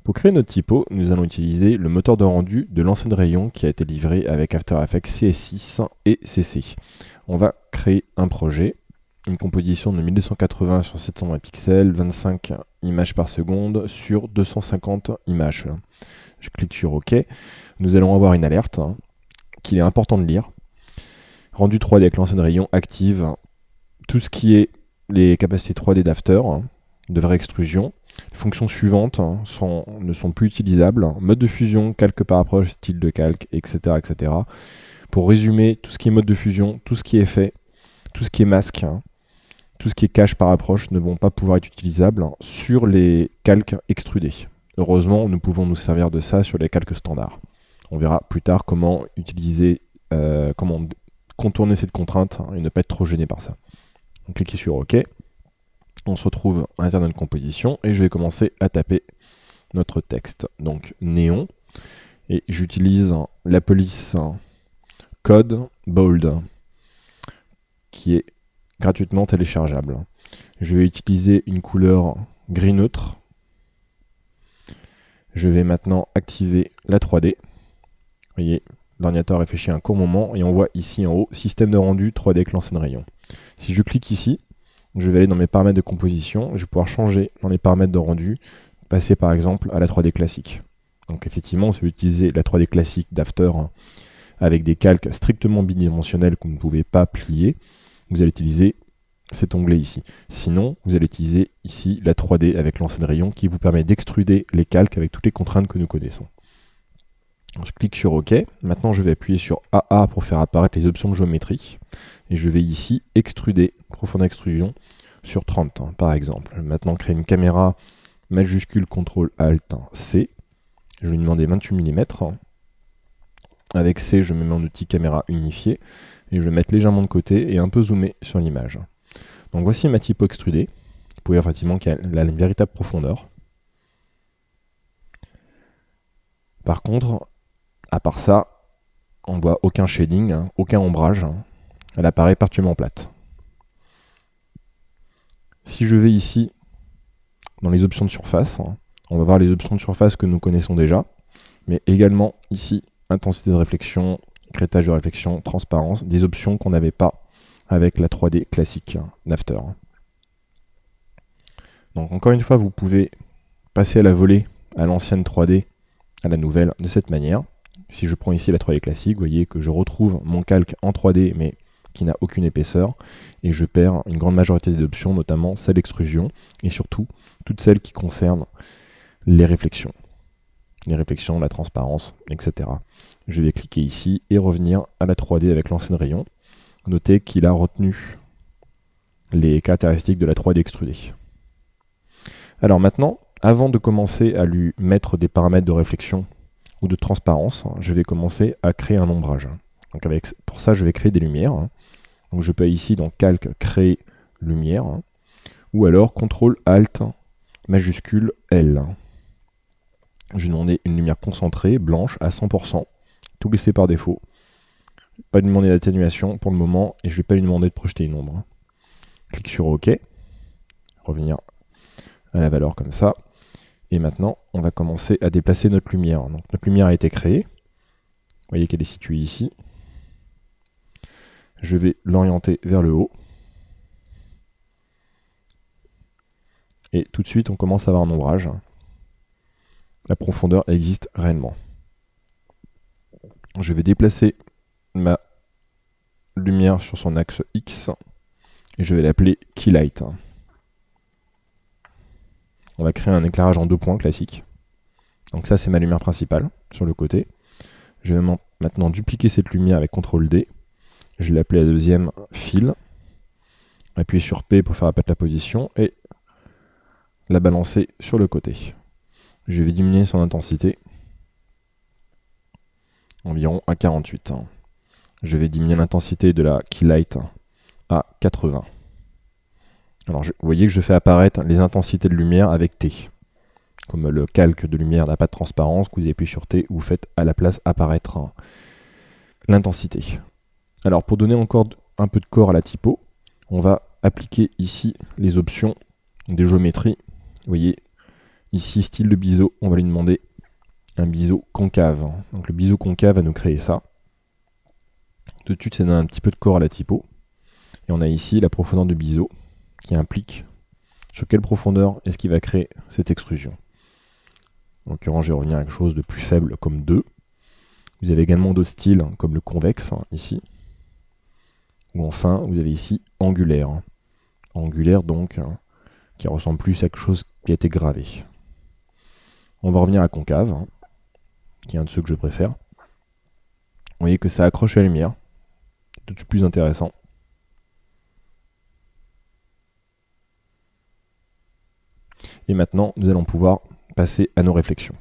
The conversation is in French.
Pour créer notre typo, nous allons utiliser le moteur de rendu de l'ancienne rayon qui a été livré avec After Effects CS6 et CC. On va créer un projet, une composition de 1280 sur 720 pixels, 25 images par seconde sur 250 images. Je clique sur OK. Nous allons avoir une alerte qu'il est important de lire. Rendu 3D avec l'ancienne rayon active tout ce qui est les capacités 3D d'After, de vraie extrusion. Les fonctions suivantes ne sont plus utilisables. Mode de fusion, calque par approche, style de calque, etc., etc. Pour résumer, tout ce qui est mode de fusion, tout ce qui est effet, tout ce qui est masque, tout ce qui est cache par approche ne vont pas pouvoir être utilisables sur les calques extrudés. Heureusement, nous pouvons nous servir de ça sur les calques standards. On verra plus tard comment utiliser, comment contourner cette contrainte et ne pas être trop gêné par ça. Donc, cliquez sur OK. On se retrouve à l'intérieur de notre composition et je vais commencer à taper notre texte. Donc néon, et j'utilise la police code bold qui est gratuitement téléchargeable. Je vais utiliser une couleur gris neutre. Je vais maintenant activer la 3D. Vous voyez, l'ordinateur réfléchit un court moment et on voit ici en haut système de rendu 3D avec l'ancienne rayon. Si je clique ici, je vais aller dans mes paramètres de composition, je vais pouvoir changer dans les paramètres de rendu, passer par exemple à la 3D classique. Donc effectivement, si vous utilisez la 3D classique d'After avec des calques strictement bidimensionnels que vous ne pouvez pas plier, vous allez utiliser cet onglet ici. Sinon, vous allez utiliser ici la 3D avec l'ancienne rayon qui vous permet d'extruder les calques avec toutes les contraintes que nous connaissons. Je clique sur OK. Maintenant, je vais appuyer sur AA pour faire apparaître les options de géométrie. Et je vais ici extruder, profondeur extrusion, sur 30 par exemple. Je vais maintenant créer une caméra majuscule CTRL-ALT-C. Je vais lui demander 28 mm. Avec C, je me mets en outil caméra unifiée. Et je vais mettre légèrement de côté et un peu zoomer sur l'image. Donc voici ma typo extrudée. Vous pouvez voir effectivement qu'elle a une véritable profondeur. Par contre, à part ça, on ne voit aucun shading, aucun ombrage. Elle apparaît partiellement plate. Si je vais ici, dans les options de surface, on va voir les options de surface que nous connaissons déjà, mais également ici, intensité de réflexion, crétage de réflexion, transparence, des options qu'on n'avait pas avec la 3D classique d'After. Donc encore une fois, vous pouvez passer à la volée à l'ancienne 3D, à la nouvelle, de cette manière. Si je prends ici la 3D classique, vous voyez que je retrouve mon calque en 3D, mais qui n'a aucune épaisseur, et je perds une grande majorité des options, notamment celle d'extrusion, et surtout, toutes celles qui concernent les réflexions. Les réflexions, la transparence, etc. Je vais cliquer ici et revenir à la 3D avec l'ancienne rayon. Notez qu'il a retenu les caractéristiques de la 3D extrudée. Alors maintenant, avant de commencer à lui mettre des paramètres de réflexion ou de transparence, je vais commencer à créer un ombrage. Donc pour ça, je vais créer des lumières. Donc je peux ici dans Calque créer lumière, ou alors CTRL-ALT majuscule L. Je vais demander une lumière concentrée, blanche, à 100%, tout laissé par défaut. Pas lui demander d'atténuation pour le moment, et je ne vais pas lui demander de projeter une ombre. Clique sur OK, revenir à la valeur comme ça. Et maintenant, on va commencer à déplacer notre lumière. Donc, notre lumière a été créée. Vous voyez qu'elle est située ici. Je vais l'orienter vers le haut. Et tout de suite, on commence à avoir un ombrage. La profondeur existe réellement. Je vais déplacer ma lumière sur son axe X. Et je vais l'appeler Keylight. On va créer un éclairage en 2 points classique. Donc ça, c'est ma lumière principale sur le côté. Je vais maintenant dupliquer cette lumière avec CTRL-D. Je vais l'appeler la deuxième fil. Appuyer sur P pour faire apparaître la position et la balancer sur le côté. Je vais diminuer son intensité environ à 48. Je vais diminuer l'intensité de la Keylight à 80. Alors vous voyez que je fais apparaître les intensités de lumière avec T. Comme le calque de lumière n'a pas de transparence, que vous appuyez sur T, vous faites à la place apparaître l'intensité. Alors pour donner encore un peu de corps à la typo, on va appliquer ici les options des géométries. Vous voyez, ici, style de biseau, on va lui demander un biseau concave. Donc le biseau concave va nous créer ça. Tout de suite, ça donne un petit peu de corps à la typo. Et on a ici la profondeur de biseau qui implique sur quelle profondeur est-ce qu'il va créer cette extrusion. En l'occurrence, je vais revenir à quelque chose de plus faible comme 2. Vous avez également d'autres styles comme le convexe ici. Ou enfin, vous avez ici angulaire. Angulaire donc, qui ressemble plus à quelque chose qui a été gravé. On va revenir à concave, qui est un de ceux que je préfère. Vous voyez que ça accroche la lumière. C'est tout de suite plus intéressant. Et maintenant, nous allons pouvoir passer à nos réflexions.